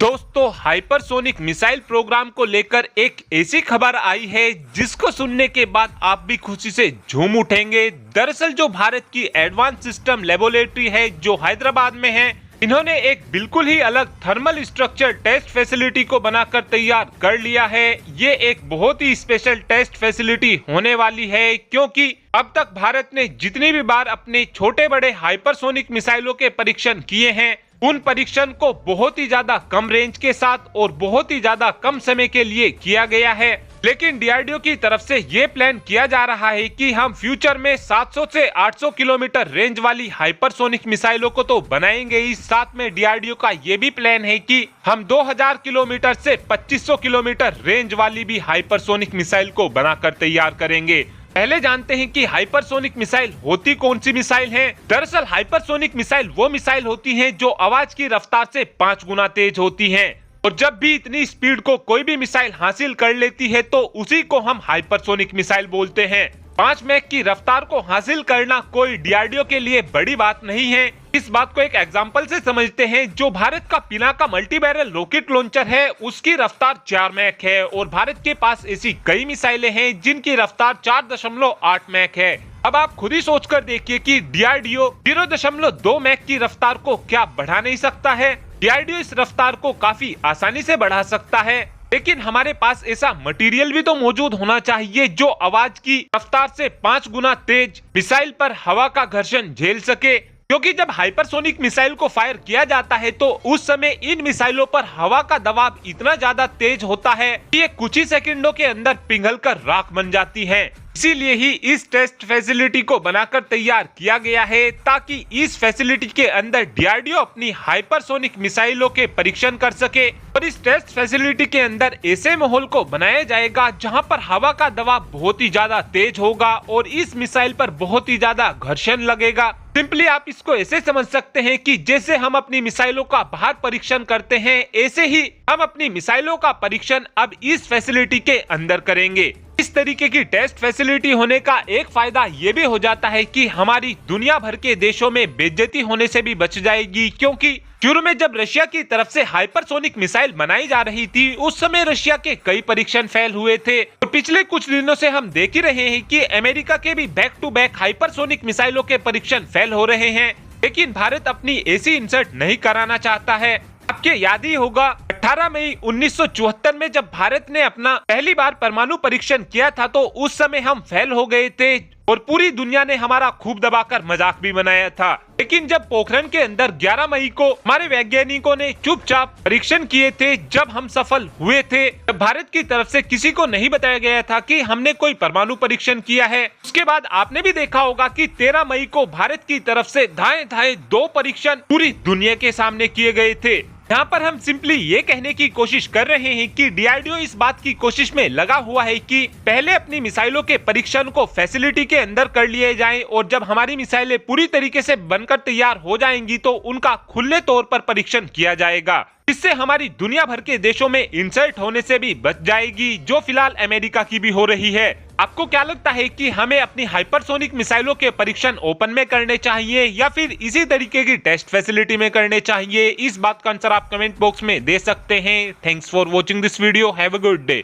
दोस्तों, hypersonic missile programme को लेकर एक ऐसी खबर आई है जिसको सुनने के बाद आप भी खुशी से झूम उठेंगे। दरअसल जो भारत की एडवांस सिस्टम लेबोरेटरी है जो हैदराबाद में है, इन्होंने एक बिल्कुल ही अलग थर्मल स्ट्रक्चर टेस्ट फैसिलिटी को बनाकर तैयार कर लिया है। ये एक बहुत ही स्पेशल टेस्ट फैसिलिटी होने वाली है, क्योंकि अब तक भारत ने जितनी भी बार अपने छोटे बड़े हाइपरसोनिक मिसाइलों के परीक्षण किए हैं, उन परीक्षण को बहुत ही ज्यादा कम रेंज के साथ और बहुत ही ज्यादा कम समय के लिए किया गया है। लेकिन डीआरडीओ की तरफ से ये प्लान किया जा रहा है कि हम फ्यूचर में 700 से 800 किलोमीटर रेंज वाली हाइपरसोनिक मिसाइलों को तो बनाएंगे ही, साथ में डीआरडीओ का ये भी प्लान है कि हम 2000 किलोमीटर से 2500 किलोमीटर रेंज वाली भी हाइपरसोनिक मिसाइल को बनाकर तैयार करेंगे। पहले जानते हैं कि हाइपरसोनिक मिसाइल होती कौन सी मिसाइल है। दरअसल हाइपरसोनिक मिसाइल वो मिसाइल होती हैं जो आवाज की रफ्तार से 5 गुना तेज होती हैं, और जब भी इतनी स्पीड को कोई भी मिसाइल हासिल कर लेती है तो उसी को हम हाइपरसोनिक मिसाइल बोलते हैं। 5 मैक की रफ्तार को हासिल करना कोई डीआरडीओ के लिए बड़ी बात नहीं है। इस बात को एक एग्जांपल से समझते हैं। जो भारत का Pinaka multi barrel rocket launcher है, उसकी रफ्तार 4 मैक है, और भारत के पास ऐसी कई मिसाइलें हैं जिनकी रफ्तार 4.8 मैक है। अब आप खुद ही सोचकर देखिए कि डीआरडीओ 0.2 मैक की रफ्तार को क्या बढ़ा नहीं सकता है। डीआरडीओ इस रफ्तार को काफी आसानी से बढ़ा सकता है, लेकिन हमारे पास ऐसा मटेरियल भी तो मौजूद होना चाहिए जो आवाज की रफ्तार से 5 गुना तेज मिसाइल पर हवा का घर्षण झेल सके। क्योंकि जब हाइपरसोनिक मिसाइल को फायर किया जाता है तो उस समय इन मिसाइलों पर हवा का दबाव इतना ज्यादा तेज होता है कि ये कुछ ही सेकंडों के अंदर पिघलकर राख बन जाती हैं। इसीलिए ही इस टेस्ट फैसिलिटी को बनाकर तैयार किया गया है, ताकि इस फैसिलिटी के अंदर डीआरडीओ अपनी हाइपरसोनिक मिसाइलों के परीक्षण कर सके। और इस टेस्ट फैसिलिटी के अंदर ऐसे माहौल को बनाया जाएगा जहां पर हवा का दबाव बहुत ही ज्यादा तेज होगा और इस मिसाइल पर बहुत ही ज्यादा घर्षण लगेगा। सिंपली आप इसको ऐसे समझ सकते हैं कि जैसे हम अपनी मिसाइलों का बाहर परीक्षण करते हैं, ऐसे ही हम अपनी मिसाइलों का परीक्षण अब इस फैसिलिटी के अंदर करेंगे। इस तरीके की टेस्ट फैसिलिटी होने का एक फायदा ये भी हो जाता है कि हमारी दुनिया भर के देशों में बेइज्जती होने से भी बच जाएगी। क्योंकि शुरू में जब रशिया की तरफ से हाइपरसोनिक मिसाइल बनाई जा रही थी, उस समय रशिया के कई परीक्षण फेल हुए थे, और पिछले कुछ दिनों से हम देख ही रहे हैं कि अमेरिका के भी बैक टू बैक हाइपरसोनिक मिसाइलों के परीक्षण फेल हो रहे हैं। लेकिन भारत अपनी ऐसी इंसर्ट नहीं कराना चाहता है। आपके याद ही होगा 18 मई 1974 में जब भारत ने अपना पहली बार परमाणु परीक्षण किया था, तो उस समय हम फेल हो गए थे और पूरी दुनिया ने हमारा खूब दबाकर मजाक भी बनाया था। लेकिन जब पोखरण के अंदर 11 मई को हमारे वैज्ञानिकों ने चुपचाप परीक्षण किए थे, जब हम सफल हुए थे, तब भारत की तरफ से किसी को नहीं बताया गया था कि हमने कोई परमाणु परीक्षण किया है। उसके बाद आपने भी देखा होगा कि 13 मई को भारत की तरफ से धाए 2 परीक्षण पूरी दुनिया के सामने किए गए थे। यहाँ पर हम सिंपली ये कहने की कोशिश कर रहे हैं कि डीआरडीओ इस बात की कोशिश में लगा हुआ है कि पहले अपनी मिसाइलों के परीक्षण को फैसिलिटी के अंदर कर लिए जाएं, और जब हमारी मिसाइलें पूरी तरीके से बनकर तैयार हो जाएंगी तो उनका खुले तौर पर परीक्षण किया जाएगा। इससे हमारी दुनिया भर के देशों में इंसल्ट होने से भी बच जाएगी, जो फिलहाल अमेरिका की भी हो रही है। आपको क्या लगता है कि हमें अपनी हाइपरसोनिक मिसाइलों के परीक्षण ओपन में करने चाहिए या फिर इसी तरीके की टेस्ट फैसिलिटी में करने चाहिए? इस बात का आंसर आप कमेंट बॉक्स में दे सकते हैं। Thanks for watching this video. Have a good day.